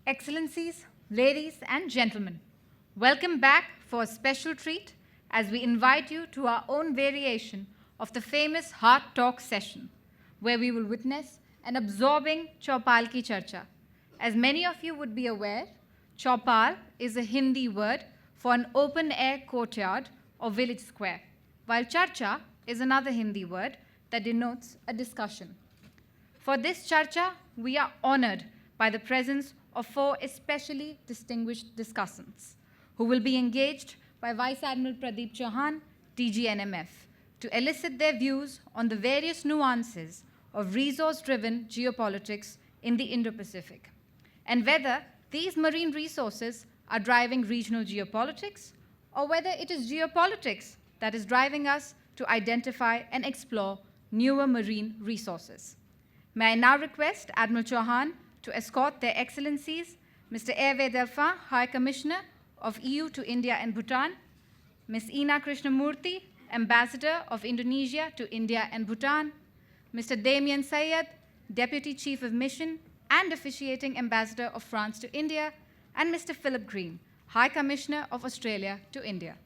Excellencies, ladies and gentlemen, welcome back for a special treat as we invite you to our own variation of the famous Heart Talk session, where we will witness an absorbing Chaupal ki Charcha. As many of you would be aware, Chaupal is a Hindi word for an open-air courtyard or village square, while Charcha is another Hindi word that denotes a discussion. For this Charcha, we are honored by the presence of four especially distinguished discussants who will be engaged by Vice Admiral Pradeep Chauhan, DGNMF, to elicit their views on the various nuances of resource-driven geopolitics in the Indo-Pacific, and whether these marine resources are driving regional geopolitics or whether it is geopolitics that is driving us to identify and explore newer marine resources. May I now request Admiral Chauhan to escort their Excellencies, Mr. Hervé Delphin, High Commissioner of EU to India and Bhutan, Ms. Ina Krisnamurthi, Ambassador of Indonesia to India and Bhutan, Mr. Damien Syed, Deputy Chief of Mission and Officiating Ambassador of France to India, and Mr. Philip Green, High Commissioner of Australia to India.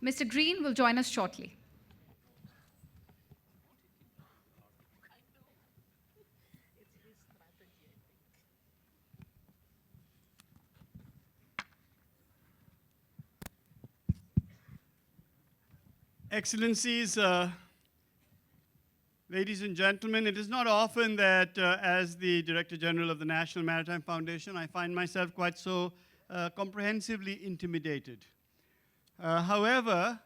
Mr. Green will join us shortly. Excellencies, ladies and gentlemen, it is not often that as the Director General of the National Maritime Foundation, I find myself quite so comprehensively intimidated. However,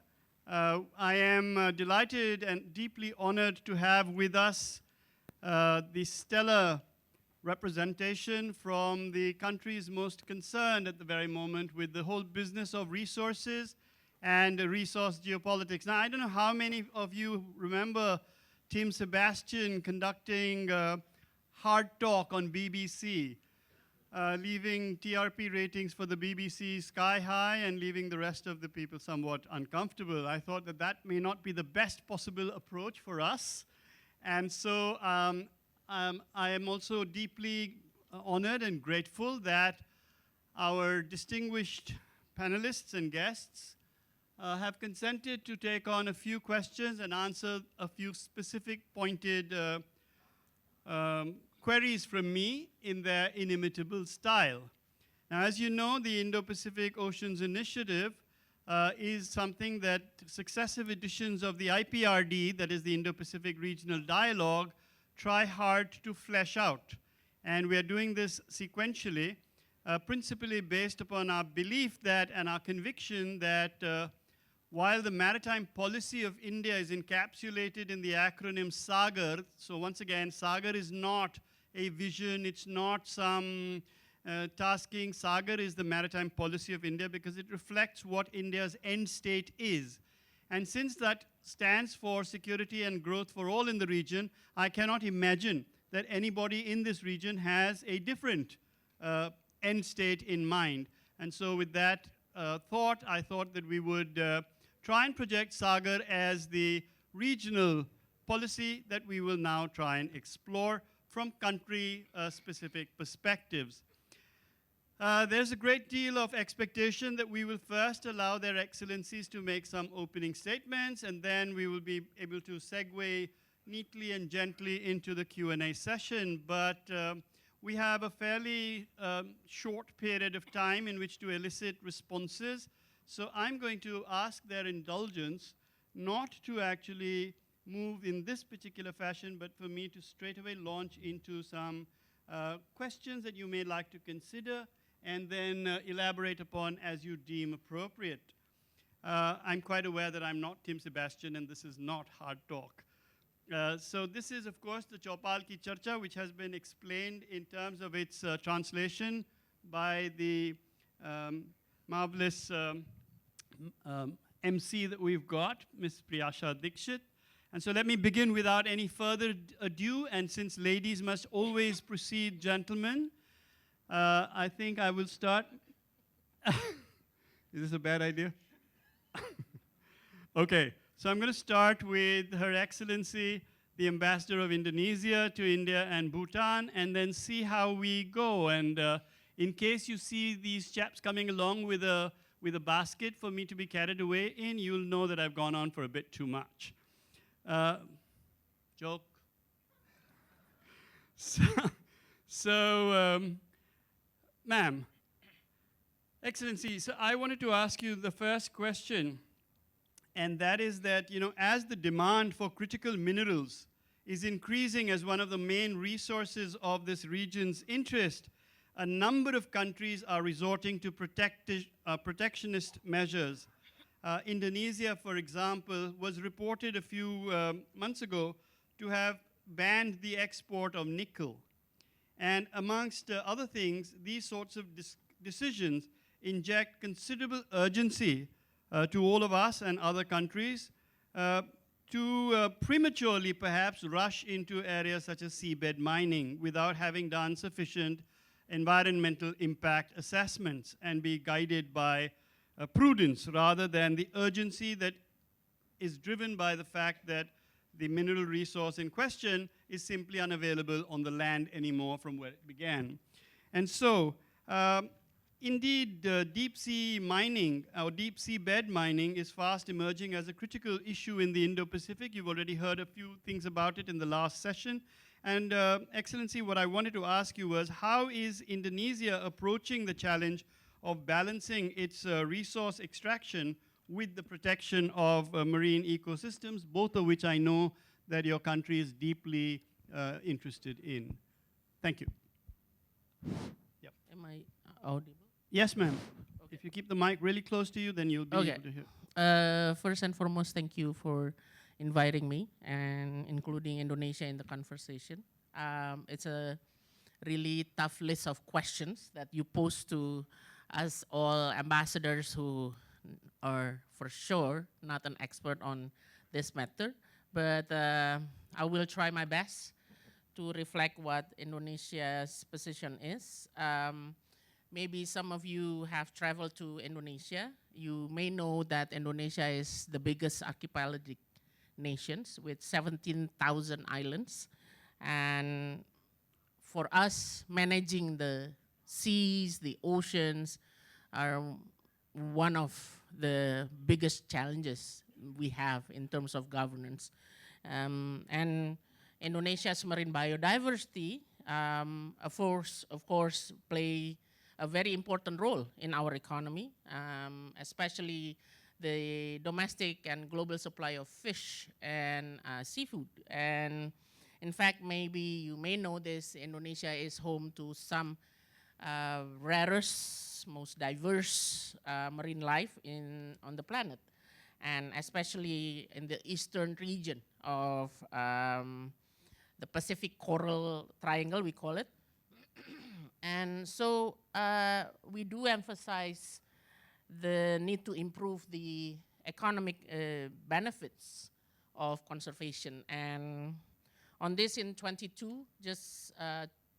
I am delighted and deeply honored to have with us the stellar representation from the countries most concerned at the very moment with the whole business of resources and resource geopolitics. Now, I don't know how many of you remember Tim Sebastian conducting Hard Talk on BBC, leaving TRP ratings for the BBC sky high and leaving the rest of the people somewhat uncomfortable. I thought that that may not be the best possible approach for us. And so I am also deeply honored and grateful that our distinguished panelists and guests have consented to take on a few questions and answer a few specific pointed queries from me in their inimitable style. Now, as you know, the Indo-Pacific Oceans Initiative is something that successive editions of the IPRD, that is the Indo-Pacific Regional Dialogue, try hard to flesh out. And we are doing this sequentially, principally based upon our belief that and our conviction that while the maritime policy of India is encapsulated in the acronym SAGAR, so once again, SAGAR is not a vision, it's not some tasking. SAGAR is the maritime policy of India because it reflects what India's end state is. And since that stands for security and growth for all in the region, I cannot imagine that anybody in this region has a different end state in mind. And so with that thought, I thought that we would try and project SAGAR as the regional policy that we will now try and explore from country-specific perspectives. There's a great deal of expectation that we will first allow their excellencies to make some opening statements, and then we will be able to segue neatly and gently into the Q&A session. But we have a fairly short period of time in which to elicit responses. So I'm going to ask their indulgence not to actually move in this particular fashion, but for me to straight away launch into some questions that you may like to consider and then elaborate upon as you deem appropriate. I'm quite aware that I'm not Tim Sebastian and this is not Hard Talk. So this is, of course, the Chaupal ki Charcha, which has been explained in terms of its translation by the marvelous MC that we've got, Ms. Priyasha Dikshit. And so let me begin without any further ado, and since ladies must always precede gentlemen, I think I will start. Is this a bad idea? Okay, so I'm going to start with Her Excellency, the ambassador of Indonesia to India and Bhutan, and then see how we go. And in case you see these chaps coming along with a basket for me to be carried away in, you'll know that I've gone on for a bit too much. Joke. Ma'am, Excellency, so I wanted to ask you the first question, and that is that, as the demand for critical minerals is increasing as one of the main resources of this region's interest, a number of countries are resorting to protectionist measures. Indonesia, for example, was reported a few months ago to have banned the export of nickel. And amongst other things, these sorts of decisions inject considerable urgency to all of us and other countries to prematurely perhaps rush into areas such as seabed mining without having done sufficient environmental impact assessments and be guided by prudence rather than the urgency that is driven by the fact that the mineral resource in question is simply unavailable on the land anymore from where it began. And so, indeed, deep sea mining, or deep sea bed mining, is fast emerging as a critical issue in the Indo-Pacific. You've already heard a few things about it in the last session. And Excellency, what I wanted to ask you was, how is Indonesia approaching the challenge of balancing its resource extraction with the protection of marine ecosystems, both of which I know that your country is deeply interested in? Thank you. Yep. Am I audible? Yes, ma'am. Okay. If you keep the mic really close to you, then you'll be able to hear. First and foremost, thank you for inviting me and including Indonesia in the conversation. It's a really tough list of questions that you pose to us all ambassadors who are for sure not an expert on this matter, but I will try my best to reflect what Indonesia's position is. Maybe some of you have traveled to Indonesia. You may know that Indonesia is the biggest archipelagic nations with 17,000 islands. And for us, managing the seas, the oceans, are one of the biggest challenges we have in terms of governance. And Indonesia's marine biodiversity, of course, play a very important role in our economy, especially the domestic and global supply of fish and seafood. And in fact, maybe you may know this, Indonesia is home to some rarest, most diverse marine life on the planet, and especially in the eastern region of the Pacific Coral Triangle, we call it. And so we do emphasize the need to improve the economic benefits of conservation. And on this in 22, just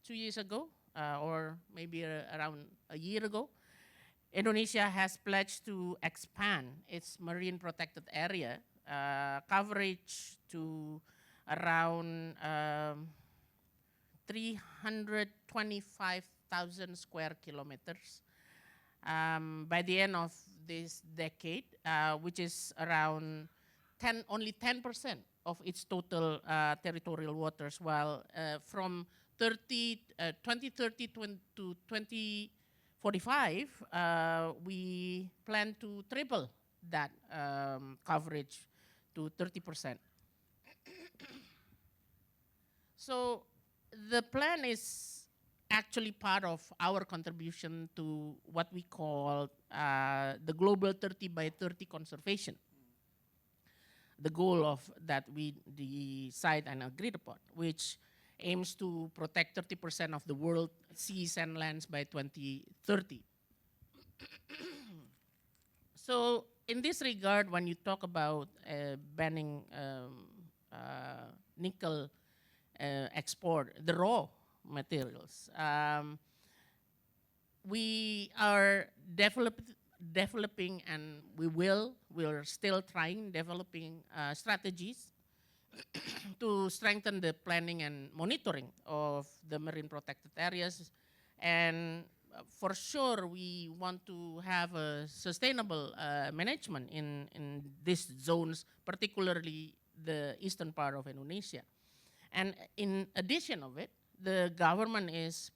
2 years ago, or maybe around a year ago, Indonesia has pledged to expand its marine protected area coverage to around 325,000 square kilometers by the end of this decade, which is around only 10% of its total territorial waters, while from 2030 to 2045, we plan to triple that coverage to 30%. So the plan is actually part of our contribution to what we call the Global 30 by 30 conservation. The goal of that we decide and agreed upon, which aims to protect 30% of the world seas and lands by 2030. So in this regard, when you talk about banning nickel export, the raw materials, we are developing, and we're still trying developing strategies to strengthen the planning and monitoring of the marine protected areas. And for sure, we want to have a sustainable management in these zones, particularly the eastern part of Indonesia. And in addition of it, the government is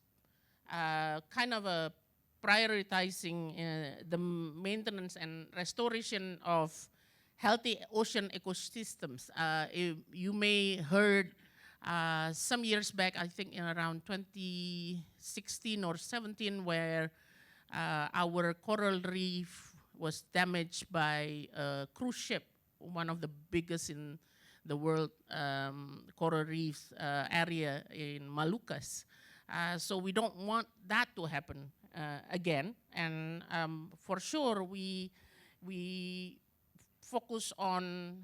kind of prioritizing the maintenance and restoration of healthy ocean ecosystems. You may heard some years back, I think in around 2016 or 17, where our coral reef was damaged by a cruise ship, one of the biggest in the world coral reefs area in Malucas. So we don't want that to happen again. And for sure, we focus on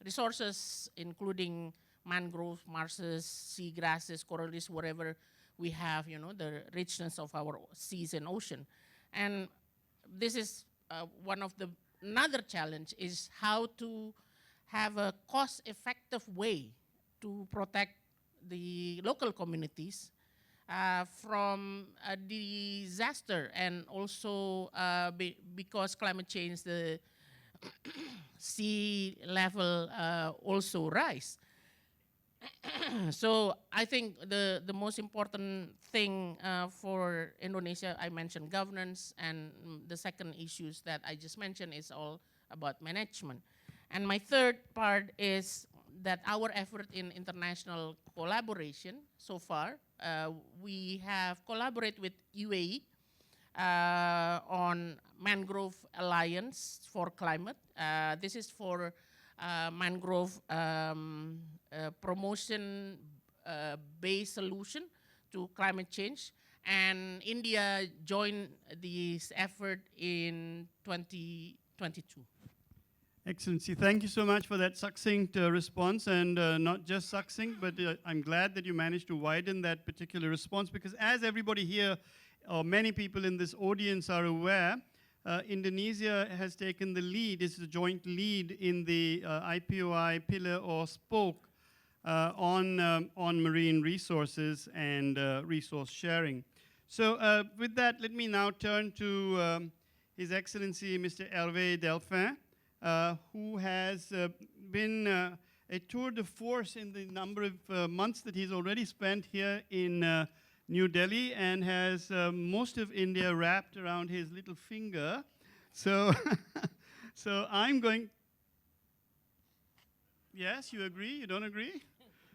resources, including mangrove, marshes, sea grasses, coral reefs, wherever we have, the richness of our seas and ocean. And this is another challenge is how to have a cost-effective way to protect the local communities from a disaster, and also because climate change, the sea level also rise. So I think the most important thing for Indonesia, I mentioned governance, and the second issues that I just mentioned is all about management. And my third part is that our effort in international collaboration so far, we have collaborated with UAE on Mangrove Alliance for Climate. This is for mangrove promotion-based solution to climate change. And India joined this effort in 2022. Excellency, thank you so much for that succinct response, and not just succinct, but I'm glad that you managed to widen that particular response, because as everybody here, or many people in this audience are aware, Indonesia has taken the lead, it's a joint lead in the IPOI pillar or spoke on marine resources and resource sharing. So with that, let me now turn to His Excellency Mr. Hervé Delphin, who has been a tour de force in the number of months that he's already spent here in New Delhi, and has most of India wrapped around his little finger. So, so I'm going, yes, you agree? You don't agree?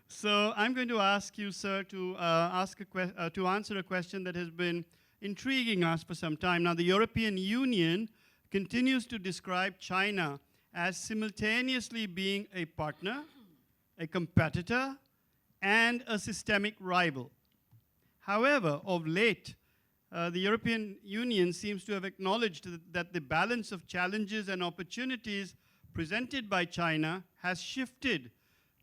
So I'm going to ask you, sir, to answer a question that has been intriguing us for some time. Now, the European Union continues to describe China as simultaneously being a partner, a competitor, and a systemic rival. However, of late, the European Union seems to have acknowledged that the balance of challenges and opportunities presented by China has shifted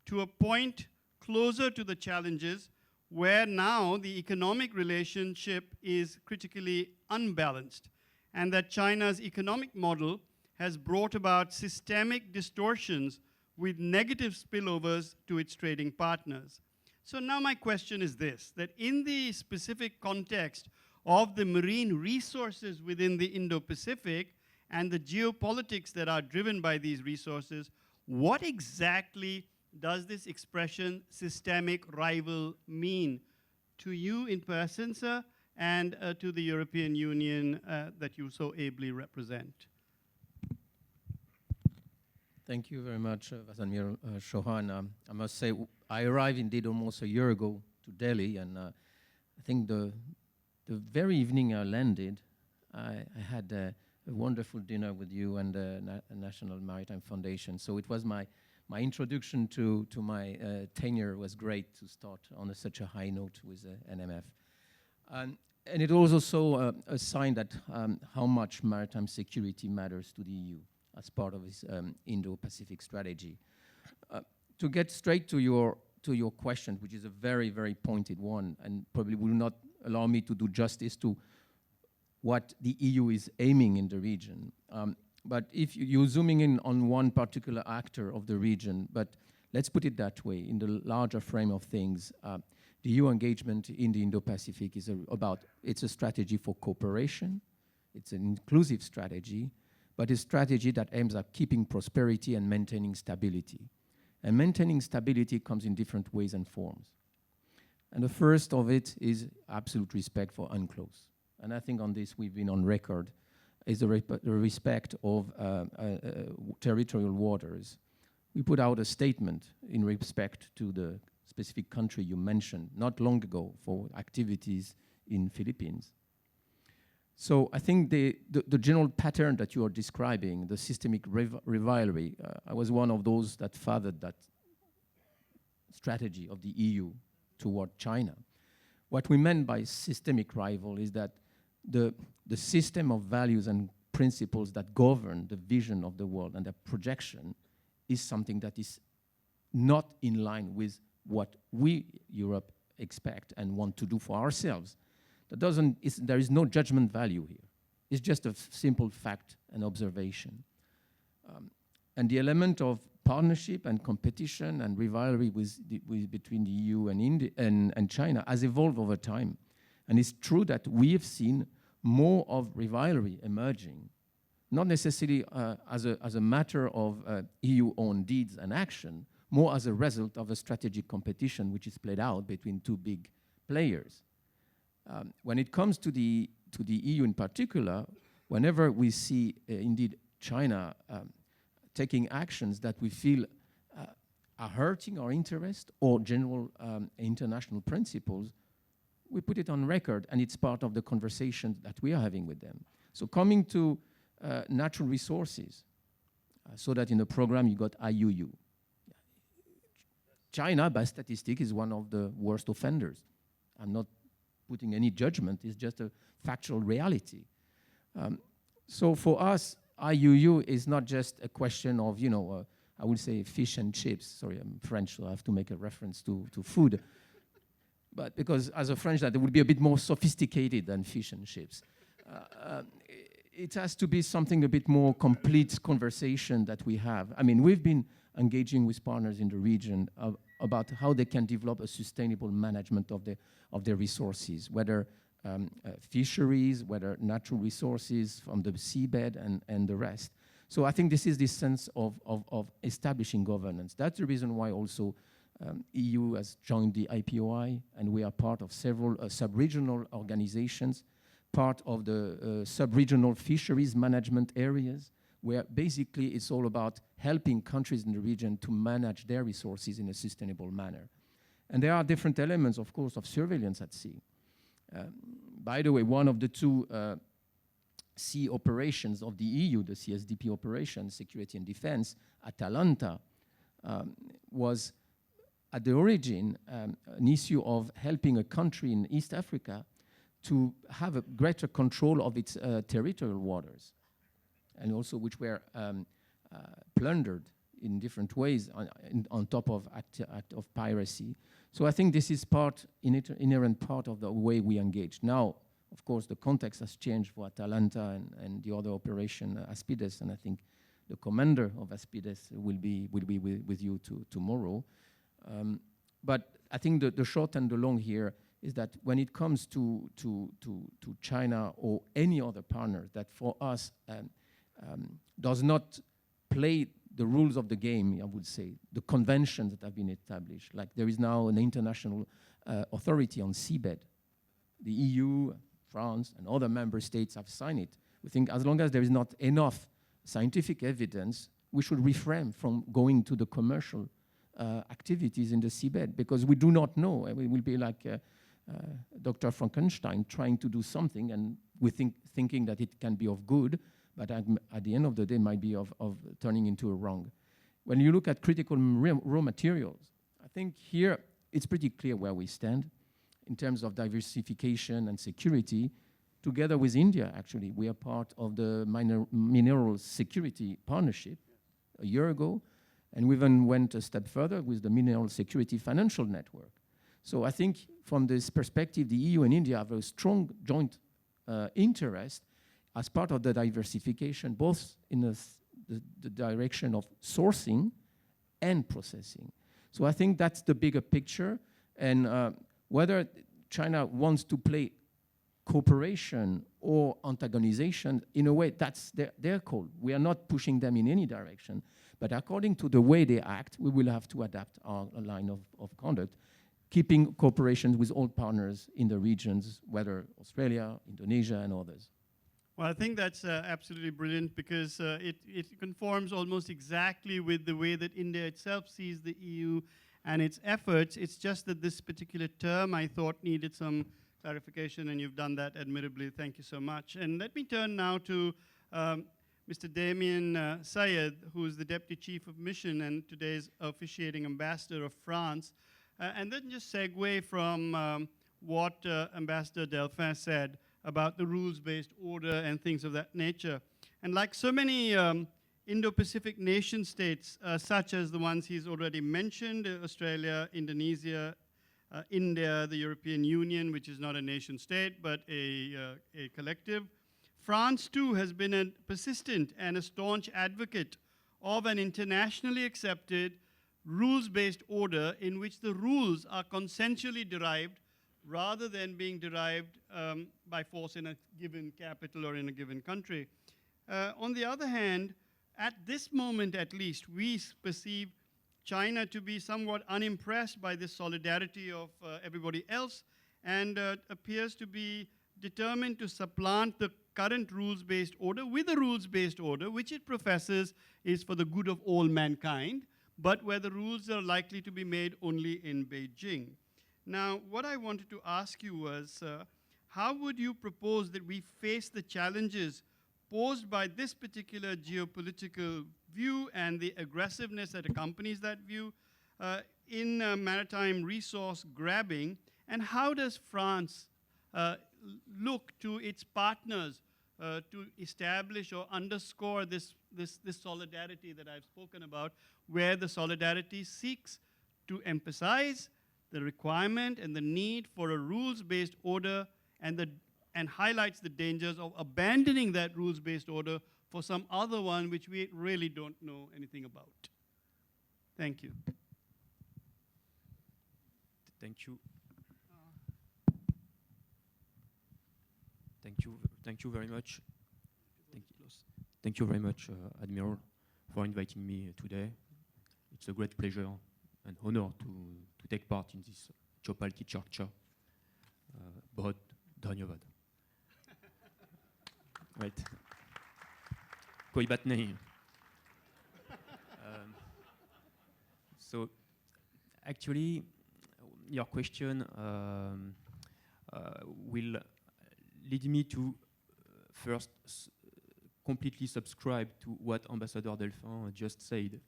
to a point closer to the challenges, where now the economic relationship is critically unbalanced, and that China's economic model has brought about systemic distortions with negative spillovers to its trading partners. So now my question is this, that in the specific context of the marine resources within the Indo-Pacific and the geopolitics that are driven by these resources, what exactly does this expression systemic rival mean to you in person, sir, and to the European Union that you so ably represent? Thank you very much, Admiral Chauhan. I must say, I arrived indeed almost a year ago to Delhi, and I think the very evening I landed, I had a wonderful dinner with you and the National Maritime Foundation. So it was my introduction to my tenure was great to start on such a high note with NMF. And it was also a sign that how much maritime security matters to the EU as part of its Indo-Pacific strategy. To get straight to your question, which is a very, very pointed one, and probably will not allow me to do justice to what the EU is aiming in the region. But if you're zooming in on one particular actor of the region, but let's put it that way, in the larger frame of things, the EU engagement in the Indo-Pacific is it's a strategy for cooperation, it's an inclusive strategy, but a strategy that aims at keeping prosperity and maintaining stability. And maintaining stability comes in different ways and forms. And the first of it is absolute respect for UNCLOS. And I think on this we've been on record, is the respect of territorial waters. We put out a statement in respect to the specific country you mentioned not long ago for activities in Philippines. So I think the general pattern that you are describing, the systemic rivalry, I was one of those that fathered that strategy of the EU toward China. What we meant by systemic rival is that the system of values and principles that govern the vision of the world and the projection is something that is not in line with what we, Europe, expect and want to do for ourselves. There is no judgment value here. It's just a simple fact and observation. And the element of partnership and competition and rivalry between the EU and China has evolved over time. And it's true that we have seen more of rivalry emerging, not necessarily as a matter of EU-owned deeds and action, more as a result of a strategic competition which is played out between two big players. When it comes to the EU in particular, whenever we see indeed China taking actions that we feel are hurting our interest or general international principles, we put it on record, and it's part of the conversation that we are having with them. So coming to natural resources, so that in the program you got IUU. China, by statistic, is one of the worst offenders. I'm not putting any judgment, it's just a factual reality. So for us, IUU is not just a question of, I would say fish and chips. Sorry, I'm French, so I have to make a reference to food. But because as a French, that it would be a bit more sophisticated than fish and chips. It has to be something a bit more complete conversation that we have. I mean, we've been engaging with partners in the region about how they can develop a sustainable management of their resources, whether fisheries, whether natural resources from the seabed and the rest. So I think this is this sense of establishing governance. That's the reason why also EU has joined the IPOI, and we are part of several sub-regional organizations, part of the sub-regional fisheries management areas, where basically it's all about helping countries in the region to manage their resources in a sustainable manner. And there are different elements, of course, of surveillance at sea. By the way, one of the two sea operations of the EU, the CSDP operation, Security and Defense, Atalanta, was at the origin an issue of helping a country in East Africa to have a greater control of its territorial waters, and also which were plundered in different ways on top of act of piracy. So I think this is inherent part of the way we engage. Now, of course, the context has changed for Atalanta and the other operation, Aspides, and I think the commander of Aspides will be with you tomorrow. But I think the short and the long here is that when it comes to China or any other partner that for us does not play the rules of the game, I would say, the conventions that have been established, like there is now an international authority on seabed. The EU, France, and other member states have signed it. We think as long as there is not enough scientific evidence, we should refrain from going to the commercial activities in the seabed, because we do not know. We will be like Dr. Frankenstein trying to do something, and we thinking that it can be of good, but at the end of the day might be of turning into a wrong. When you look at critical raw materials, I think here it's pretty clear where we stand in terms of diversification and security. Together with India, actually, we are part of the Mineral Security Partnership a year ago, and we even went a step further with the Mineral Security Financial Network. So I think from this perspective, the EU and India have a strong joint interest as part of the diversification, both in the direction of sourcing and processing. So I think that's the bigger picture. And whether China wants to play cooperation or antagonization, in a way, that's their call. We are not pushing them in any direction. But according to the way they act, we will have to adapt our line of conduct, keeping cooperation with all partners in the regions, whether Australia, Indonesia, and others. Well, I think that's absolutely brilliant because it conforms almost exactly with the way that India itself sees the EU and its efforts. It's just that this particular term I thought needed some clarification, and you've done that admirably. Thank you so much. And let me turn now to Mr. Damien Syed, who is the Deputy Chief of Mission and today's officiating ambassador of France. And then just segue from what Ambassador Delphin said about the rules-based order and things of that nature. And like so many Indo-Pacific nation states, such as the ones he's already mentioned, Australia, Indonesia, India, the European Union, which is not a nation state, but a collective, France too has been a persistent and a staunch advocate of an internationally accepted rules-based order in which the rules are consensually derived rather than being derived by force in a given capital or in a given country. On the other hand, at this moment at least, we perceive China to be somewhat unimpressed by this solidarity of everybody else and appears to be determined to supplant the current rules-based order with a rules-based order, which it professes is for the good of all mankind, but where the rules are likely to be made only in Beijing. Now, what I wanted to ask you was, how would you propose that we face the challenges posed by this particular geopolitical view and the aggressiveness that accompanies that view in maritime resource grabbing, and how does France look to its partners to establish or underscore this solidarity that I've spoken about, where the solidarity seeks to emphasize the requirement and the need for a rules-based order and highlights the dangers of abandoning that rules-based order for some other one which we really don't know anything about. Thank you. Thank you. Thank you very much. Thank you very much, Admiral, for inviting me today. It's a great pleasure and honor to take part in this Chaupal की Charcha. बहुत धन्यवाद. Right. कोई बात नहीं. So, actually, your question will lead me to first completely subscribe to what Ambassador Delphin just said.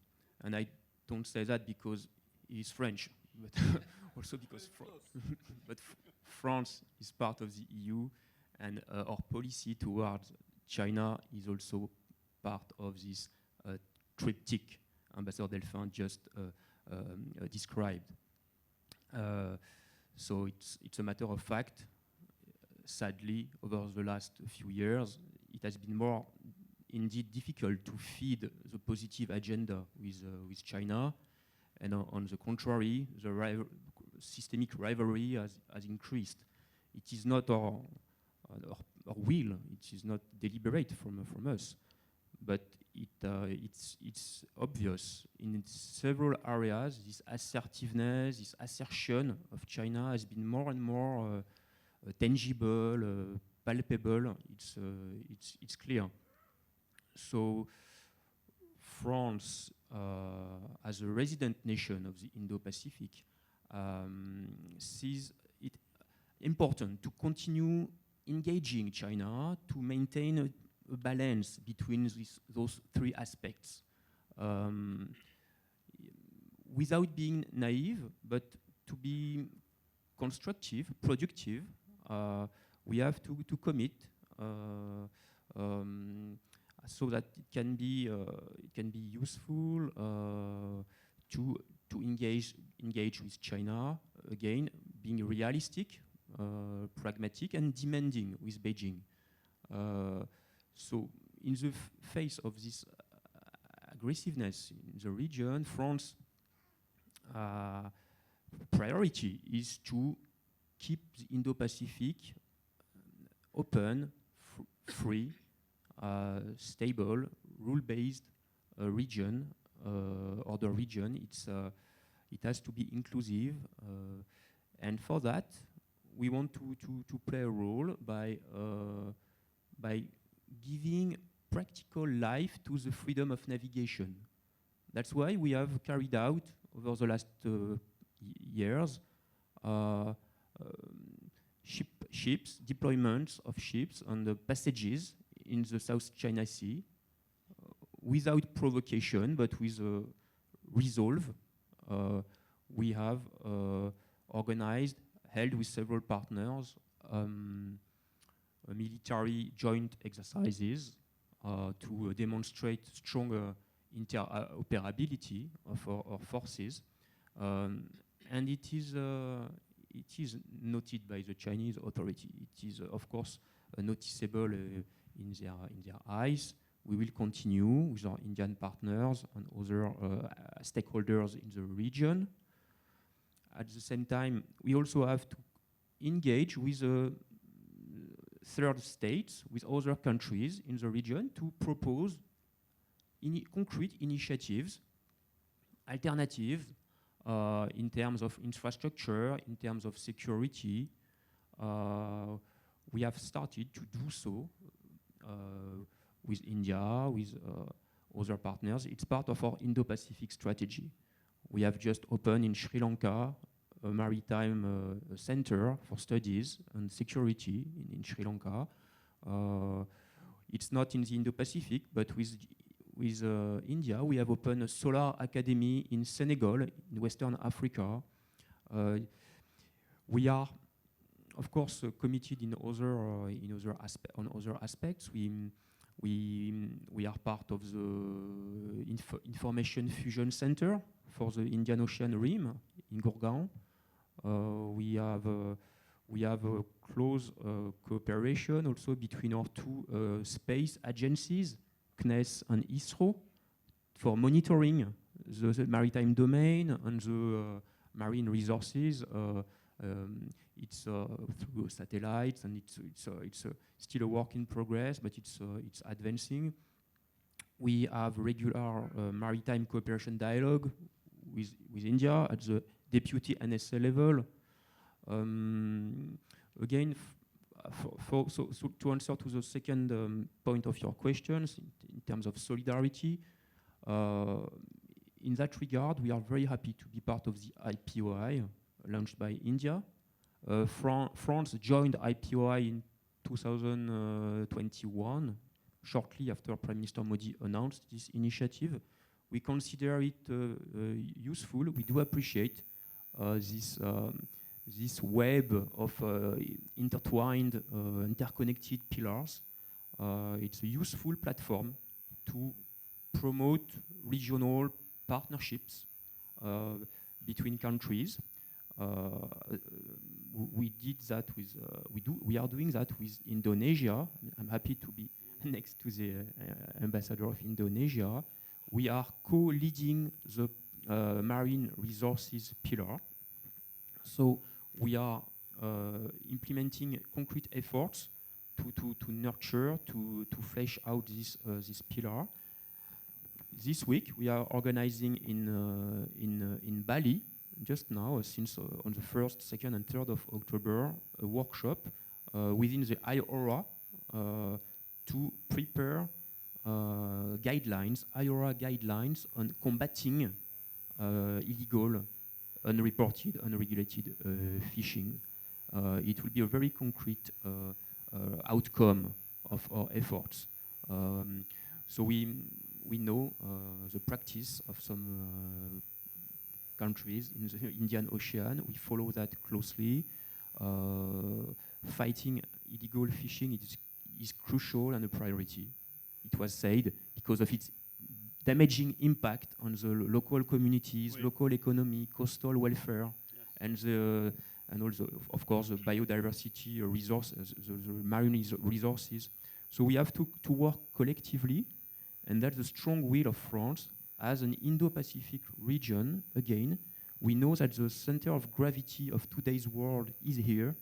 And I don't say that because he's French, but also because France is part of the EU, and our policy towards China is also part of this triptych Ambassador Delphin just described. So it's a matter of fact. Sadly, over the last few years, it has been more indeed difficult to feed the positive agenda with China, and on the contrary, the systemic rivalry has increased. It is not our will, it is not deliberate from us, but it's obvious in several areas. This assertiveness, this assertion of China has been more and more tangible, palpable. It's clear. So France, as a resident nation of the Indo-Pacific, sees it important to continue engaging China to maintain a balance between those three aspects, without being naive, but to be constructive, productive. We have to commit so that it can be useful to engage with China, again being realistic, pragmatic, and demanding with Beijing. So in the face of this aggressiveness in the region, France priority is to keep the Indo-Pacific open, free, stable, rule-based region, or the region. It has to be inclusive, and for that, we want to play a role by giving practical life to the freedom of navigation. That's why we have carried out, over the last years, ships, deployments of ships on the passages in the South China Sea, without provocation, but with resolve. We have organized, held with several partners, military joint exercises to demonstrate stronger interoperability of our forces, and it is noted by the Chinese authority. It is, of course, noticeable in their eyes. We will continue with our Indian partners and other stakeholders in the region. At the same time, we also have to engage with third states, with other countries in the region, to propose concrete initiatives, alternatives in terms of infrastructure, in terms of security. We have started to do so with India, with other partners. It's part of our Indo-Pacific strategy. We have just opened in Sri Lanka a maritime center for studies and security in Sri Lanka. It's not in the Indo-Pacific, but with India, we have opened a solar academy in Senegal, in Western Africa. We are, of course, committed in other aspects. We are part of the Information Fusion Center for the Indian Ocean Rim in Gurgaon. We have a close cooperation also between our two space agencies, CNES and ISRO, for monitoring the maritime domain and the marine resources. It's through satellites, and it's still a work in progress, but it's advancing. We have regular maritime cooperation dialogue with India at the deputy NSA level. Again, so to answer to the second point of your questions, in terms of solidarity, in that regard, we are very happy to be part of the IPOI launched by India. France joined IPOI in 2021, shortly after Prime Minister Modi announced this initiative. We consider it useful. We do appreciate this web of intertwined, interconnected pillars. It's a useful platform to promote regional partnerships between countries. We did that with, we are doing that with Indonesia. I'm happy to be next to the ambassador of Indonesia. We are co-leading the marine resources pillar. So we are implementing concrete efforts to nurture, to flesh out this pillar. This week we are organizing in Bali, just now, since on the 1st, 2nd, and 3rd of October, a workshop within the IORA to prepare IORA guidelines on combating illegal, unreported, unregulated fishing. It will be a very concrete outcome of our efforts. So we know the practice of some countries in the Indian Ocean. We follow that closely. Fighting illegal fishing is crucial and a priority. It was said because of its damaging impact on the local communities, local economy, coastal welfare, and also, of course, the biodiversity resources, the marine resources. So we have to work collectively, and that's the strong will of France as an Indo-Pacific region. Again, We know that the center of gravity of today's world is here,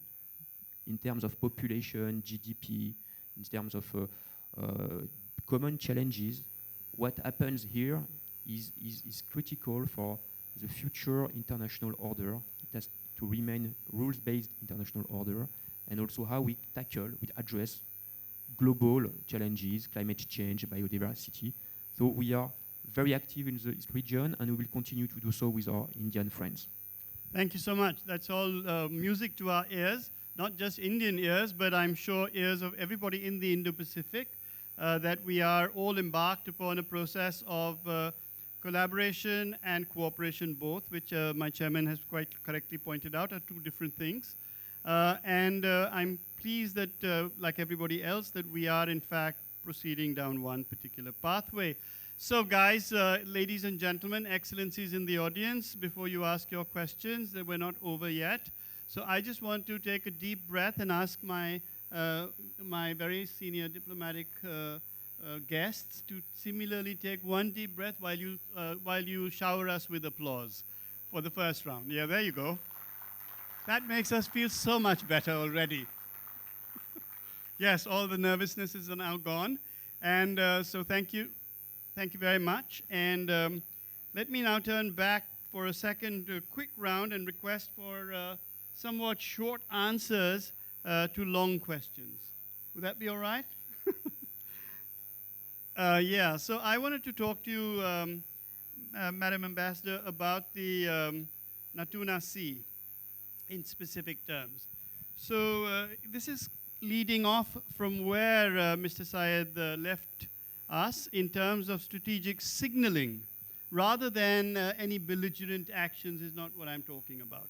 in terms of population, GDP, in terms of common challenges. What happens here is critical for the future international order. It has to remain rules-based international order, and also how we address global challenges, climate change, biodiversity. So we are very active in this region, and we will continue to do so with our Indian friends. Thank you so much. That's all music to our ears, not just Indian ears, but I'm sure ears of everybody in the Indo-Pacific, that we are all embarked upon a process of collaboration and cooperation both, which my chairman has quite correctly pointed out are two different things. And I'm pleased that, like everybody else, that we are in fact proceeding down one particular pathway. So guys, ladies and gentlemen, excellencies in the audience, before you ask your questions, that we're not over yet. So I just want to take a deep breath and ask my very senior diplomatic guests to similarly take one deep breath while you shower us with applause for the first round. Yeah, there you go. That makes us feel so much better already. Yes, all the nervousness is now gone. And so thank you. Thank you very much. And let me now turn back for a second to a quick round and request for somewhat short answers to long questions. Would that be all right? Yeah, so I wanted to talk to you, Madam Ambassador, about the Natuna Sea in specific terms. So this is leading off from where Mr. Syed left us in terms of strategic signaling, rather than any belligerent actions is not what I'm talking about.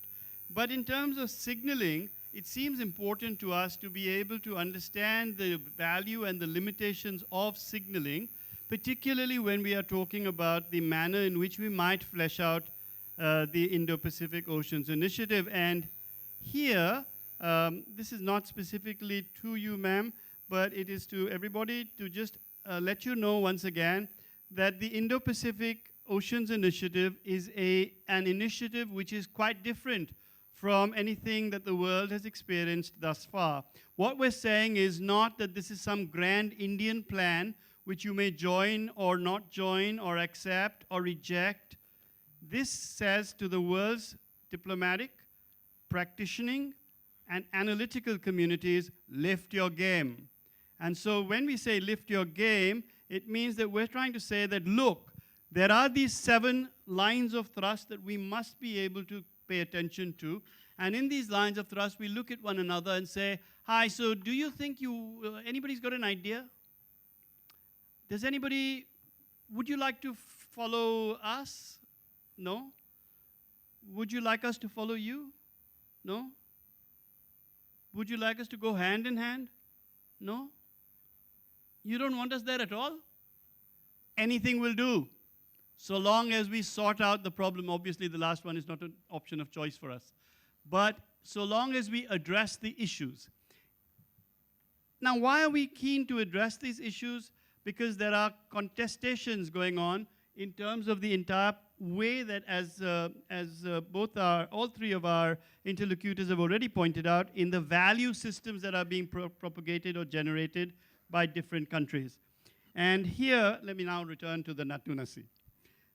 But in terms of signaling, it seems important to us to be able to understand the value and the limitations of signaling, particularly when we are talking about the manner in which we might flesh out the Indo-Pacific Oceans Initiative. And here, this is not specifically to you, ma'am, but it is to everybody to just let you know once again that the Indo-Pacific Oceans Initiative is an initiative which is quite different from anything that the world has experienced thus far. What we're saying is not that this is some grand Indian plan which you may join or not join or accept or reject. This says to the world's diplomatic, practicing, and analytical communities, lift your game. And so when we say lift your game, it means that we're trying to say that, look, there are these 7 lines of thrust that we must be able to pay attention to. And in these lines of thrust, we look at one another and say, hi, so do you think anybody's got an idea? Does anybody, would you like to follow us? No? Would you like us to follow you? No? Would you like us to go hand in hand? No? You don't want us there at all? Anything will do, so long as we sort out the problem. Obviously, the last one is not an option of choice for us. But so long as we address the issues. Now, why are we keen to address these issues? Because there are contestations going on in terms of the entire way that, as all 3 of our interlocutors have already pointed out, in the value systems that are being propagated or generated by different countries. And here, let me now return to the Natuna Sea.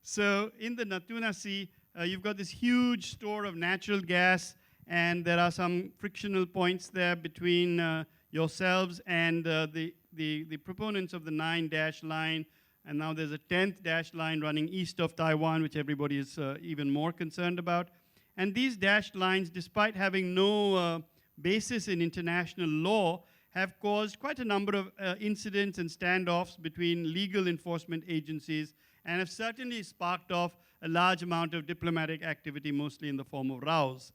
So in the Natuna Sea, you've got this huge store of natural gas, and there are some frictional points there between yourselves and the proponents of the 9-dash line. And now there's a 10th dash line running east of Taiwan, which everybody is even more concerned about. And these dashed lines, despite having no basis in international law, have caused quite a number of incidents and standoffs between legal enforcement agencies, and have certainly sparked off a large amount of diplomatic activity, mostly in the form of rows.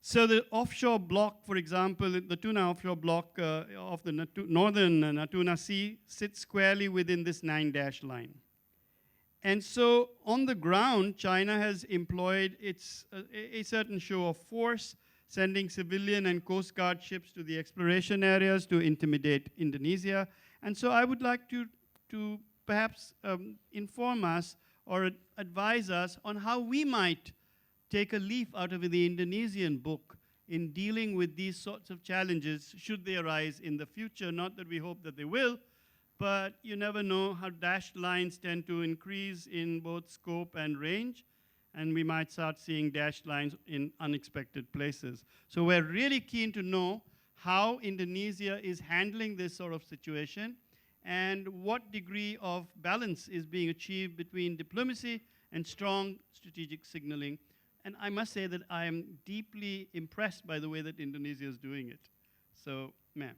So the offshore block, for example, the Tuna offshore block of the northern Natuna Sea sits squarely within this 9-dash line. And so on the ground, China has employed a certain show of force, sending civilian and Coast Guard ships to the exploration areas to intimidate Indonesia. And so I would like to perhaps inform us or advise us on how we might take a leaf out of the Indonesian book in dealing with these sorts of challenges should they arise in the future. Not that we hope that they will, but you never know how dashed lines tend to increase in both scope and range, and we might start seeing dashed lines in unexpected places. So we're really keen to know how Indonesia is handling this sort of situation and what degree of balance is being achieved between diplomacy and strong strategic signaling. And I must say that I am deeply impressed by the way that Indonesia is doing it. So, ma'am.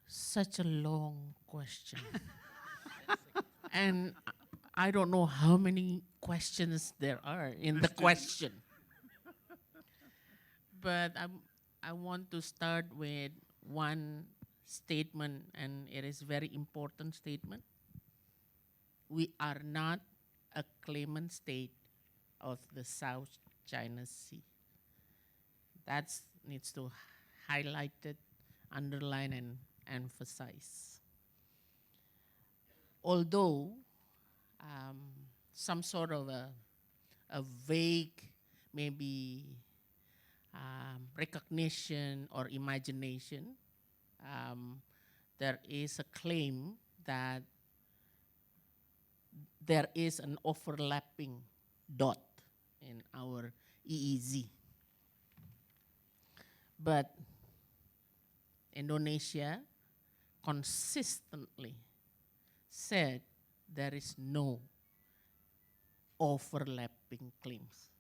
Such a long question. And I don't know how many questions there are in the question. But I want to start with one statement, and it is very important statement. We are not a claimant state of the South China Sea. That needs to highlight it, underline, and emphasize. Although some sort of a vague, maybe recognition or imagination, there is a claim that there is an overlapping dot in our EEZ. But Indonesia consistently said there is no overlapping claims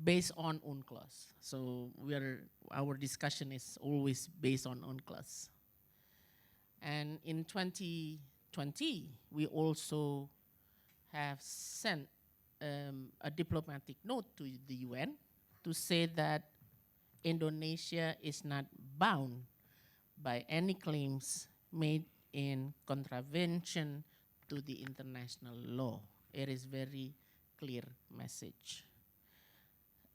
based on UNCLOS. So our discussion is always based on UNCLOS. And in 2020, we also have sent a diplomatic note to the UN to say that Indonesia is not bound by any claims made in contravention to the international law. It is very clear message.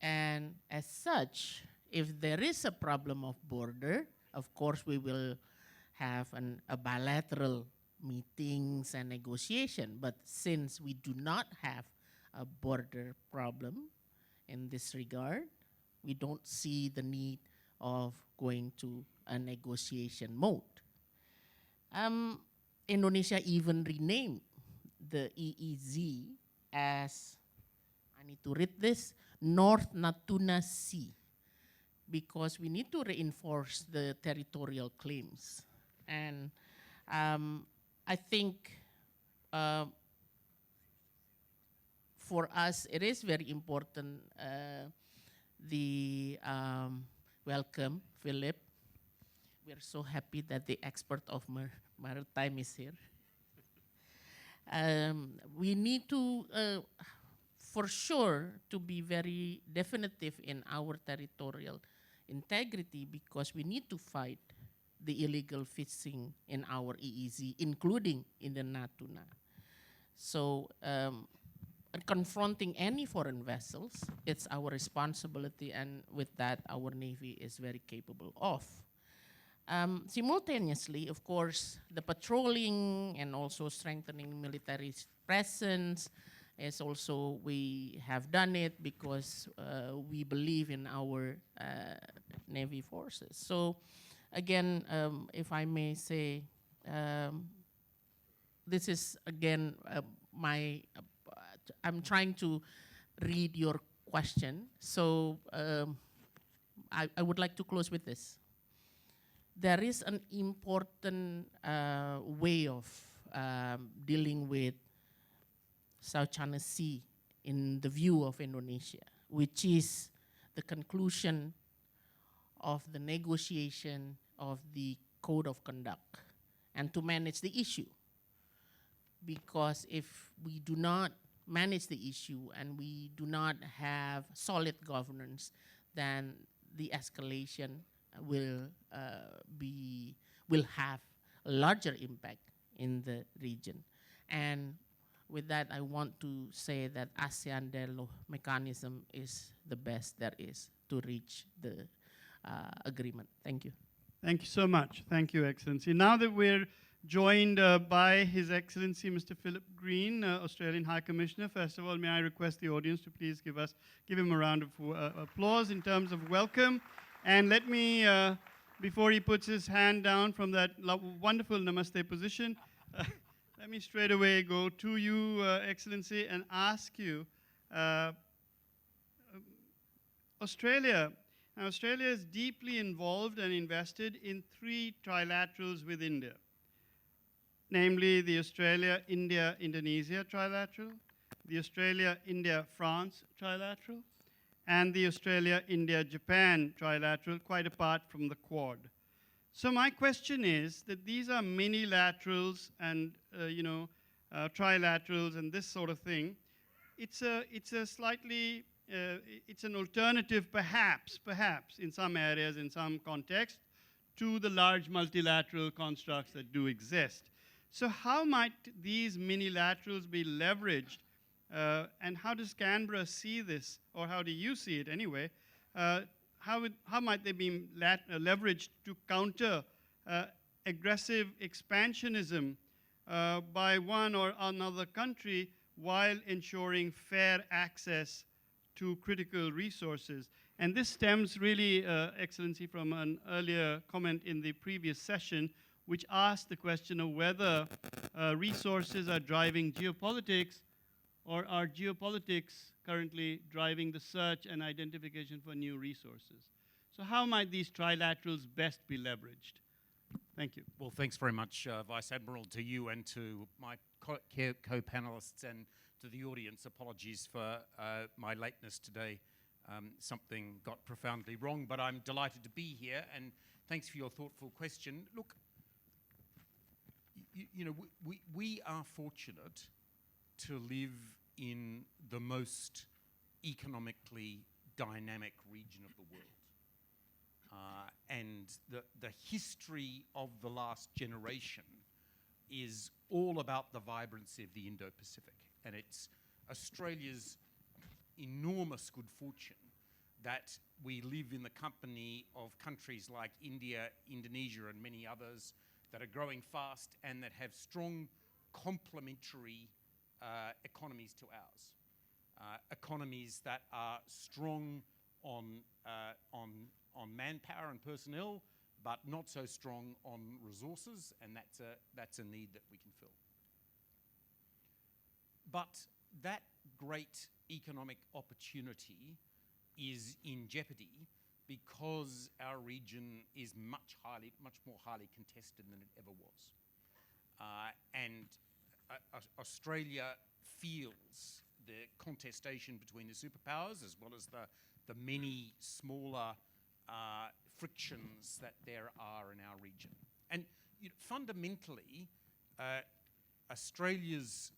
And as such, if there is a problem of border, of course we will have a bilateral meetings and negotiation. But since we do not have a border problem in this regard, we don't see the need of going to a negotiation mode. Indonesia even renamed the EEZ as, I need to read this, North Natuna Sea, because we need to reinforce the territorial claims. And I think for us, it is very important welcome, Philip. We're so happy that the expert of maritime is here. We need to, for sure, to be very definitive in our territorial integrity, because we need to fight the illegal fishing in our EEZ, including in the Natuna. So confronting any foreign vessels, it's our responsibility, and with that, our Navy is very capable of. Simultaneously, of course, the patrolling and also strengthening military presence is also, we have done it because we believe in our Navy forces. So again, if I may say, this is again I'm trying to read your question. So I would like to close with this. There is an important way of dealing with South China Sea in the view of Indonesia, which is the conclusion of the negotiation of the code of conduct and to manage the issue. Because if we do not manage the issue and we do not have solid governance, then the escalation will have a larger impact in the region. And with that, I want to say that ASEAN dialogue mechanism is the best there is to reach the agreement. Thank you. Thank you so much. Thank you, Excellency. Now that we're joined by His Excellency Mr. Philip Green, Australian High Commissioner. First of all, may I request the audience to please give him a round of applause in terms of welcome. And let me, before he puts his hand down from that wonderful namaste position, let me straight away go to you, Excellency, and ask you, Australia is deeply involved and invested in 3 trilaterals with India, namely the Australia-India-Indonesia trilateral, the Australia-India-France trilateral, and the Australia-India-Japan trilateral, quite apart from the Quad. So my question is that these are mini-laterals and trilaterals and this sort of thing. It's an alternative, perhaps, in some areas, in some context, to the large multilateral constructs that do exist. So how might these mini-laterals be leveraged, and how does Canberra see this, or how do you see it anyway? How might they be leveraged to counter aggressive expansionism by one or another country while ensuring fair access to critical resources? And this stems really, Excellency, from an earlier comment in the previous session, which asked the question of whether resources are driving geopolitics, or are geopolitics currently driving the search and identification for new resources? So how might these trilaterals best be leveraged? Thank you. Well, thanks very much, Vice Admiral, to you and to my co-panelists and to the audience. Apologies for my lateness today. Something got profoundly wrong, but I'm delighted to be here, and thanks for your thoughtful question. Look, we are fortunate to live in the most economically dynamic region of the world. And the history of the last generation is all about the vibrancy of the Indo-Pacific. And it's Australia's enormous good fortune that we live in the company of countries like India, Indonesia, and many others that are growing fast and that have strong complementary economies to ours. Economies that are strong on manpower and personnel, but not so strong on resources, and that's a need that we can fill. But that great economic opportunity is in jeopardy because our region is much more highly contested than it ever was. And Australia feels the contestation between the superpowers as well as the many smaller frictions that there are in our region. And fundamentally, Australia's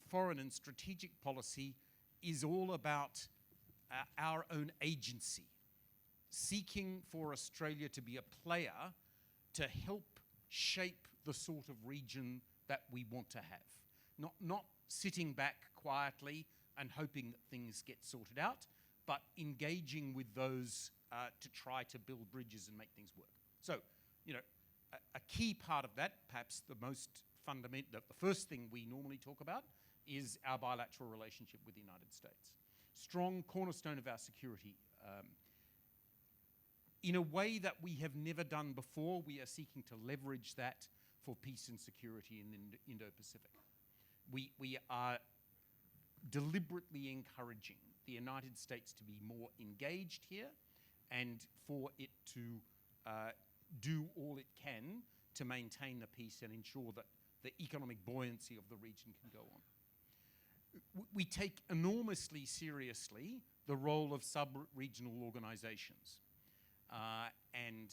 foreign and strategic policy is all about our own agency, seeking for Australia to be a player to help shape the sort of region that we want to have. Not sitting back quietly and hoping that things get sorted out, but engaging with those to try to build bridges and make things work. So, a key part of that, perhaps the most fundamental, the first thing we normally talk about is our bilateral relationship with the United States. Strong cornerstone of our security. In a way that we have never done before, we are seeking to leverage that for peace and security in the Indo-Pacific. We are deliberately encouraging the United States to be more engaged here and for it to do all it can to maintain the peace and ensure that the economic buoyancy of the region can go on. We take enormously seriously the role of sub-regional organizations. And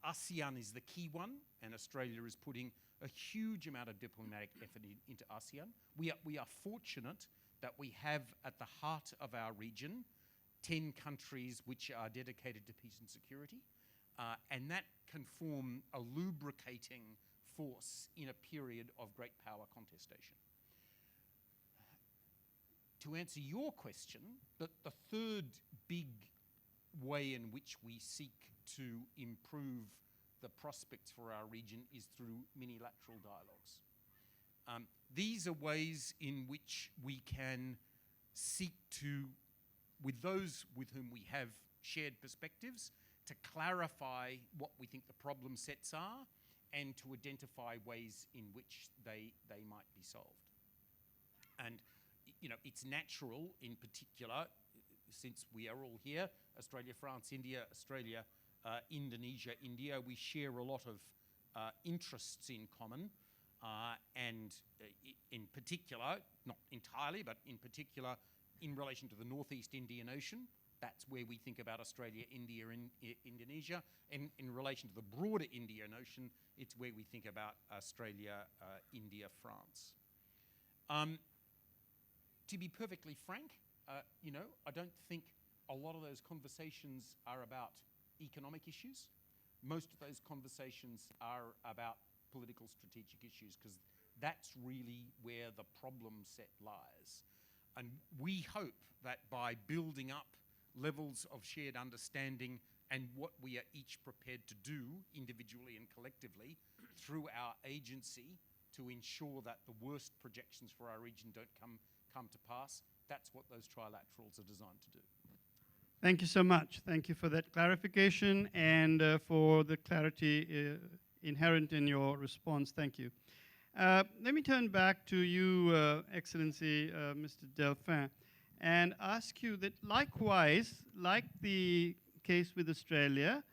ASEAN is the key one, and Australia is putting a huge amount of diplomatic effort into ASEAN. We are fortunate that we have at the heart of our region 10 countries which are dedicated to peace and security, and that can form a lubricating force in a period of great power contestation. To answer your question, the third big way in which we seek to improve the prospects for our region is through minilateral dialogues. These are ways in which we can seek to, with those with whom we have shared perspectives, to clarify what we think the problem sets are and to identify ways in which they might be solved. And you know, it's natural in particular, since we are all here, Australia, France, India, Australia, Indonesia, India, we share a lot of interests in common, and in particular, not entirely, but in particular, in relation to the Northeast Indian Ocean. That's where we think about Australia, India, and Indonesia. And in relation to the broader Indian Ocean, it's where we think about Australia, India, France. To be perfectly frank, you know, I don't think a lot of those conversations are about economic issues. Most of those conversations are about political strategic issues, because that's really where the problem set lies. And we hope that by building up levels of shared understanding and what we are each prepared to do individually and collectively through our agency to ensure that the worst projections for our region don't come to pass, that's what those trilaterals are designed to do. Thank you so much. Thank you for that clarification and for the clarity inherent in your response. Thank you. Let me turn back to you, Excellency, Mr. Delphin, and ask you that likewise, like the case with Australia,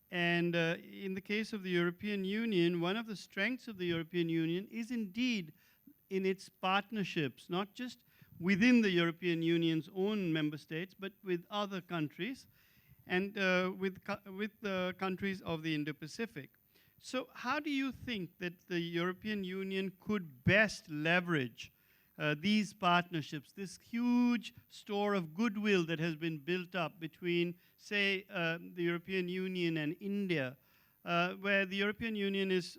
and in the case of the European Union, one of the strengths of the European Union is indeed in its partnerships, not just within the European Union's own member states, but with other countries and with the countries of the Indo-Pacific. So how do you think that the European Union could best leverage these partnerships, this huge store of goodwill that has been built up between, say, the European Union and India, where the European Union is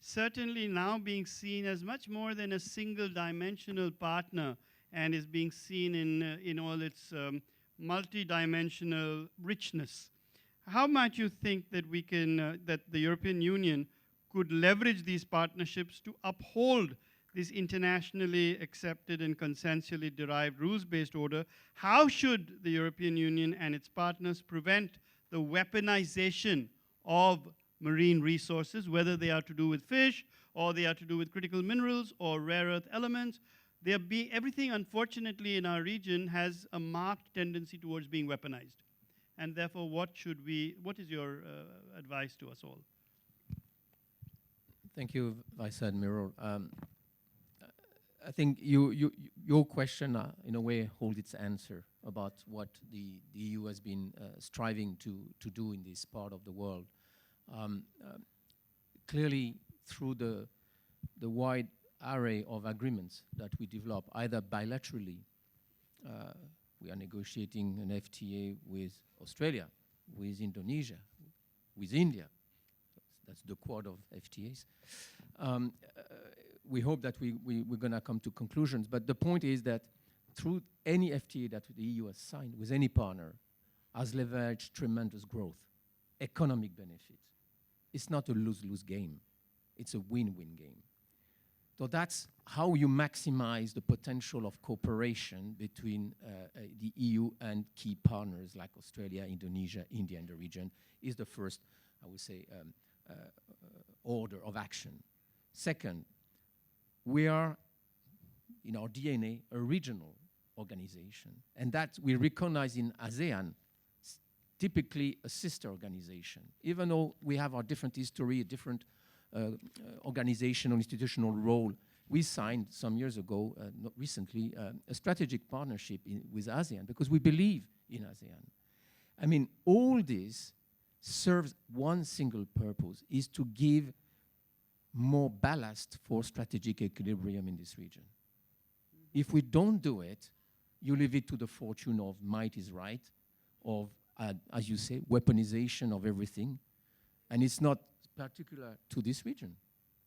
certainly now being seen as much more than a single-dimensional partner, and is being seen in all its multi-dimensional richness. How might you think that we can, that the European Union could leverage these partnerships to uphold this internationally accepted and consensually derived rules-based order? How should the European Union and its partners prevent the weaponization of marine resources, whether they are to do with fish, or they are to do with critical minerals, or rare earth elements? Everything, unfortunately, in our region has a marked tendency towards being weaponized. And therefore, what is your advice to us all? Thank you, Vice Admiral. I think your question, in a way, holds its answer about what the EU has been striving to do in this part of the world. Clearly, through the wide array of agreements that we develop, either bilaterally, we are negotiating an FTA with Australia, with Indonesia, with India. That's the quad of FTAs. We hope that we're going to come to conclusions. But the point is that through any FTA that the EU has signed with any partner has leveraged tremendous growth, economic benefits. It's not a lose-lose game. It's a win-win game. So that's how you maximize the potential of cooperation between the EU and key partners like Australia, Indonesia, India, and the region is the first, I would say, order of action. Second, we are, in our DNA, a regional organization, and that we recognize in ASEAN, typically a sister organization. Even though we have our different history, a different organizational, institutional role, we signed some years ago, not recently, a strategic partnership with ASEAN because we believe in ASEAN. I mean, all this serves one single purpose, is to give more ballast for strategic equilibrium in this region. If we don't do it, you leave it to the fortune of might is right, of, as you say, weaponization of everything. And it's not particular to this region.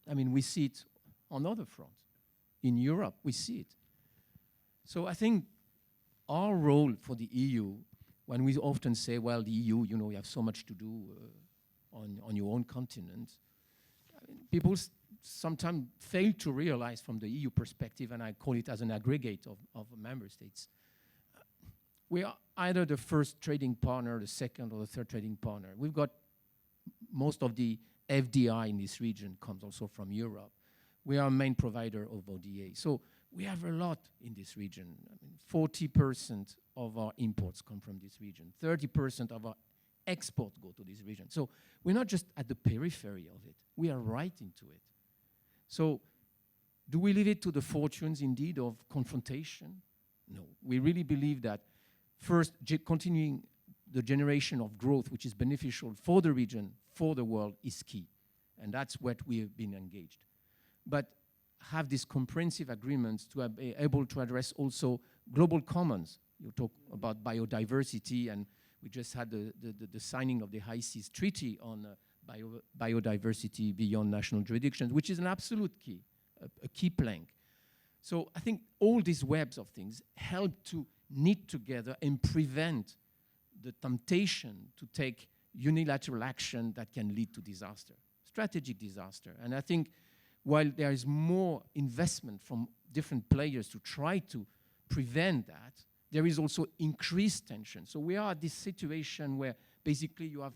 I mean, we see it on other fronts. In Europe, we see it. So I think our role for the EU, when we often say, well, the EU, you know, we have so much to do on your own continent. People sometimes fail to realize from the EU perspective, and I call it as an aggregate of member states, we are either the first trading partner, the second or the third trading partner. We've got most of the FDI in this region comes also from Europe. We are a main provider of ODA. So we have a lot in this region. I mean, 40% of our imports come from this region. 30% of our exports go to this region. So we're not just at the periphery of it. We are right into it. So do we leave it to the fortunes, indeed, of confrontation? No. We really believe that first, continuing the generation of growth, which is beneficial for the region, for the world, is key. And that's what we have been engaged. But have these comprehensive agreements to be able to address also global commons. You talk about biodiversity, and we just had the signing of the High Seas Treaty on biodiversity beyond national jurisdictions, which is an absolute key, a key plank. So I think all these webs of things help to knit together and prevent the temptation to take unilateral action that can lead to disaster, strategic disaster. And I think while there is more investment from different players to try to prevent that, there is also increased tension. So we are at this situation where basically you have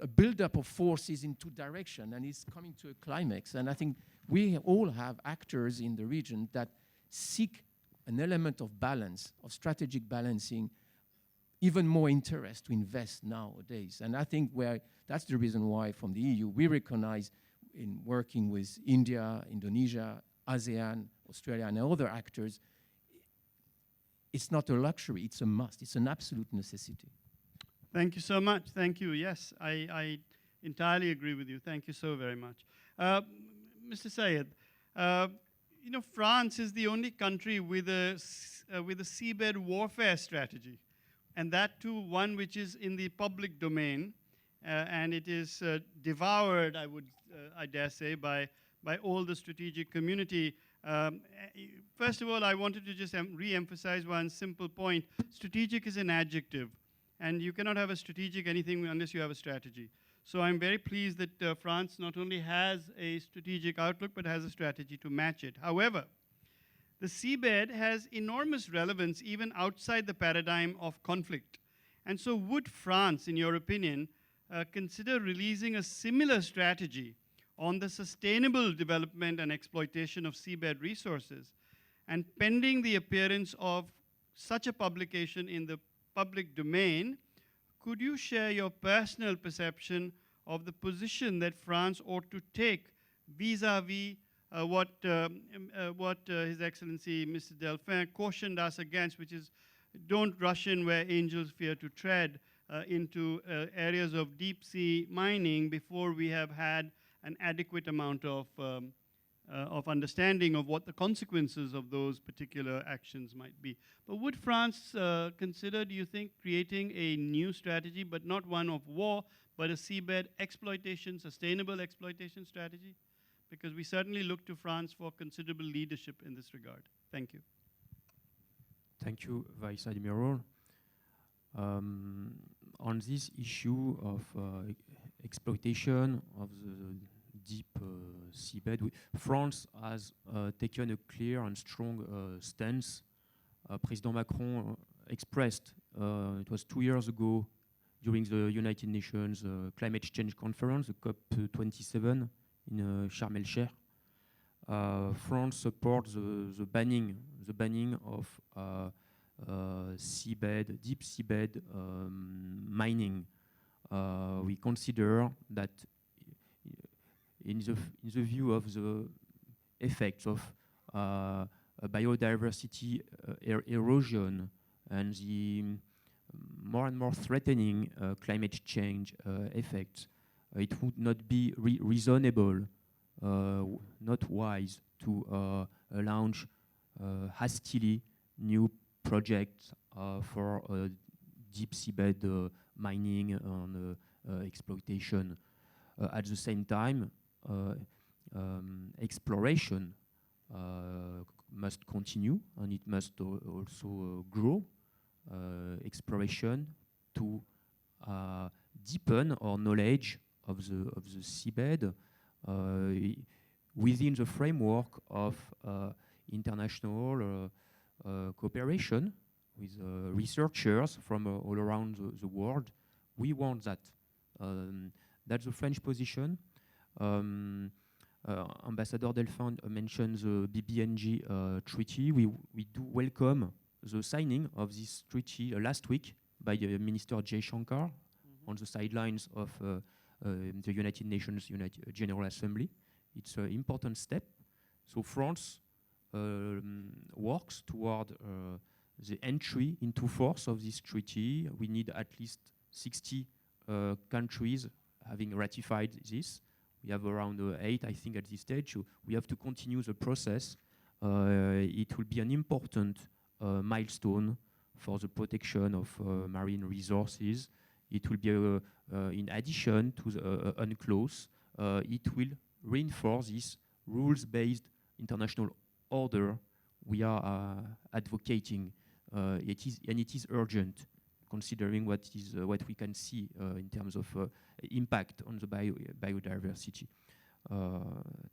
a buildup of forces in two directions, and it's coming to a climax. And I think we all have actors in the region that seek an element of balance, of strategic balancing, even more interest to invest nowadays. And I think that's the reason why from the EU we recognize in working with India, Indonesia, ASEAN, Australia, and other actors, it's not a luxury, it's a must, it's an absolute necessity. Thank you so much. Thank you. Yes, I entirely agree with you. Thank you so very much. Mr. Syed, you know, France is the only country with a seabed warfare strategy, and that too one which is in the public domain, and it is devoured, I dare say, by all the strategic community. First of all, I wanted to just re-emphasize one simple point. Strategic is an adjective, and you cannot have a strategic anything unless you have a strategy. So I'm very pleased that France not only has a strategic outlook, but has a strategy to match it. However, the seabed has enormous relevance even outside the paradigm of conflict. And so would France, in your opinion, consider releasing a similar strategy on the sustainable development and exploitation of seabed resources? And pending the appearance of such a publication in the public domain, could you share your personal perception of the position that France ought to take vis-a-vis what His Excellency Mr. Delphin cautioned us against, which is don't rush in where angels fear to tread into areas of deep sea mining before we have had an adequate amount of understanding of what the consequences of those particular actions might be. But would France consider, do you think, creating a new strategy, but not one of war, but a seabed exploitation, sustainable exploitation strategy? Because we certainly look to France for considerable leadership in this regard. Thank you. Thank you, Vice Admiral. On this issue of exploitation of the deep seabed, France has taken a clear and strong stance. President Macron expressed, it was 2 years ago, during the United Nations Climate Change Conference, the COP27 in Sharm el-Sheikh. France supports the banning of seabed, deep seabed mining. We consider that in the view of the effects of biodiversity erosion and the more and more threatening climate change effects, it would not be reasonable, not wise to launch hastily new projects for deep seabed mining and exploitation. At the same time, exploration must continue, and it must also grow. Exploration to deepen our knowledge of the seabed within the framework of international cooperation with researchers from all around the world. We want that. That's the French position. Ambassador Delphin mentioned the BBNG treaty. We do welcome the signing of this treaty last week by Minister Jay Shankar on the sidelines of the United Nations General Assembly. It's an important step. So France works toward the entry into force of this treaty. We need at least 60 countries having ratified this. We have around 8, I think, at this stage. So we have to continue the process. It will be an important milestone for the protection of marine resources. It will be, in addition to the UNCLOS, it will reinforce this rules-based international order we are advocating. It is urgent, considering what we can see in terms of impact on the biodiversity.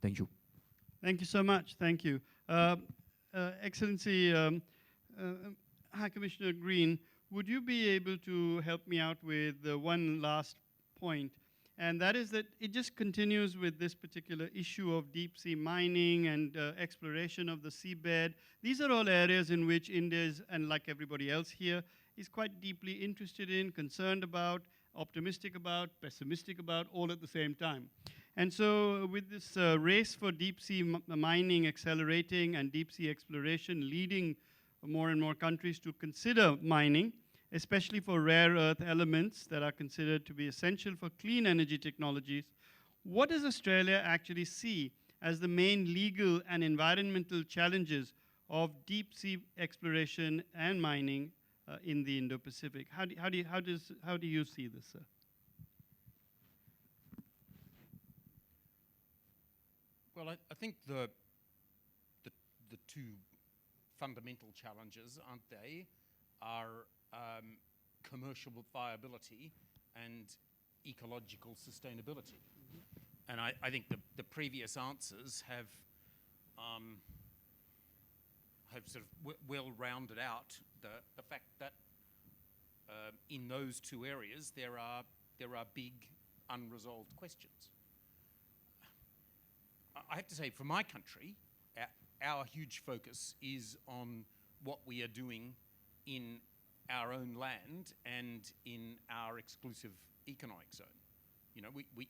Thank you. Thank you so much. Thank you. Excellency, High Commissioner Green, would you be able to help me out with one last point? And that is that it just continues with this particular issue of deep sea mining and exploration of the seabed. These are all areas in which India is, and like everybody else here, is quite deeply interested in, concerned about, optimistic about, pessimistic about, all at the same time. And so with this race for deep sea mining accelerating and deep sea exploration leading more and more countries to consider mining, especially for rare earth elements that are considered to be essential for clean energy technologies, what does Australia actually see as the main legal and environmental challenges of deep sea exploration and mining in the Indo-Pacific? How do you see this, sir? Well, I think the two fundamental challenges, aren't they, are commercial viability and ecological sustainability. And I think the previous answers have sort of well rounded out the fact that in those two areas there are big unresolved questions. I have to say, for my country, our huge focus is on what we are doing in our own land and in our exclusive economic zone. You know,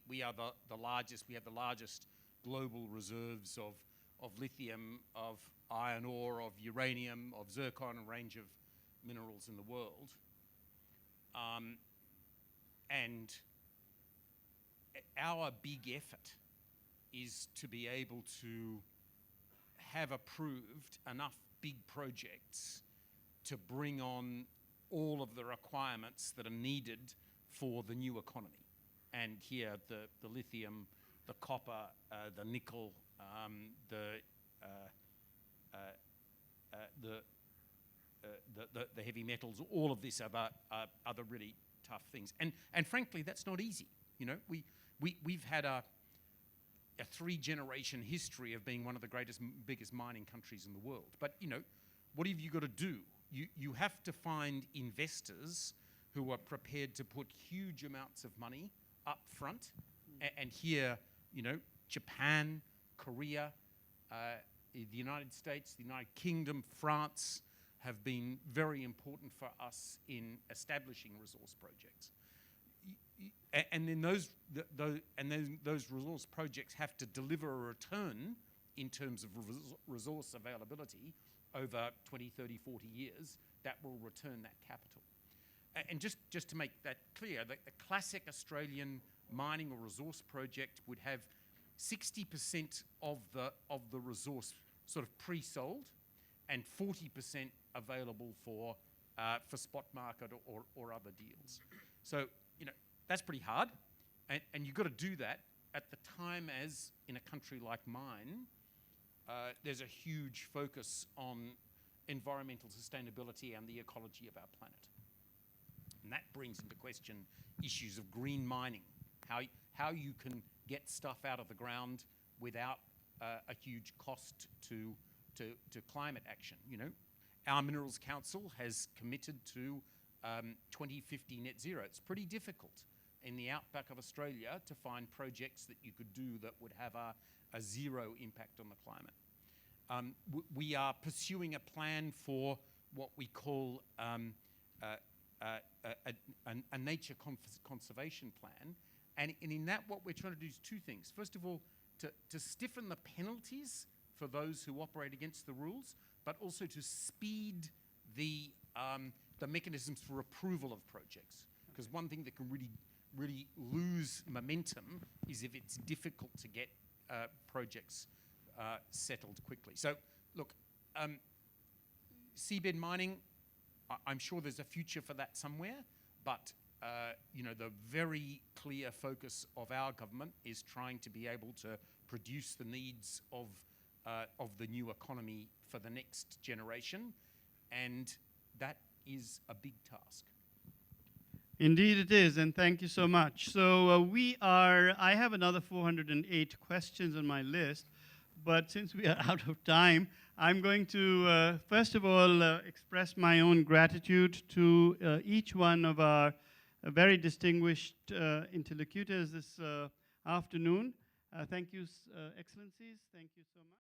we are the largest, we have the largest global reserves of lithium, of iron ore, of uranium, of zircon, a range of minerals in the world. And our big effort is to be able to have approved enough big projects to bring on all of the requirements that are needed for the new economy. And here, the lithium, the copper, the nickel, the heavy metals, all of this are the really tough things. And frankly, that's not easy. You know, we've had a 3-generation history of being one of the biggest mining countries in the world. But, you know, what have you got to do? You have to find investors who are prepared to put huge amounts of money up front. And here, you know, Japan, Korea, the United States, the United Kingdom, France have been very important for us in establishing resource projects. And then those resource projects have to deliver a return in terms of resource availability over 20, 30, 40 years that will return that capital. And just to make that clear, the classic Australian mining or resource project would have 60% of the resource sort of pre-sold and 40% available for spot market or other deals. So, you know, that's pretty hard, and you've got to do that at the time as, in a country like mine, there's a huge focus on environmental sustainability and the ecology of our planet. And that brings into question issues of green mining, how you can get stuff out of the ground without a huge cost to climate action. You know, our Minerals Council has committed to 2050 net zero. It's pretty difficult in the outback of Australia to find projects that you could do that would have a zero impact on the climate. We are pursuing a plan for what we call a nature conservation plan. And in that, what we're trying to do is two things. First of all, to stiffen the penalties for those who operate against the rules, but also to speed the mechanisms for approval of projects. Because one thing that can really lose momentum is if it's difficult to get projects settled quickly. So, look, seabed mining, I'm sure there's a future for that somewhere, but you know, the very clear focus of our government is trying to be able to produce the needs of the new economy for the next generation, and that is a big task. Indeed it is, and thank you so much. So I have another 408 questions on my list, but since we are out of time, I'm going to, first of all, express my own gratitude to each one of our very distinguished interlocutors this afternoon. Thank you, Excellencies. Thank you so much.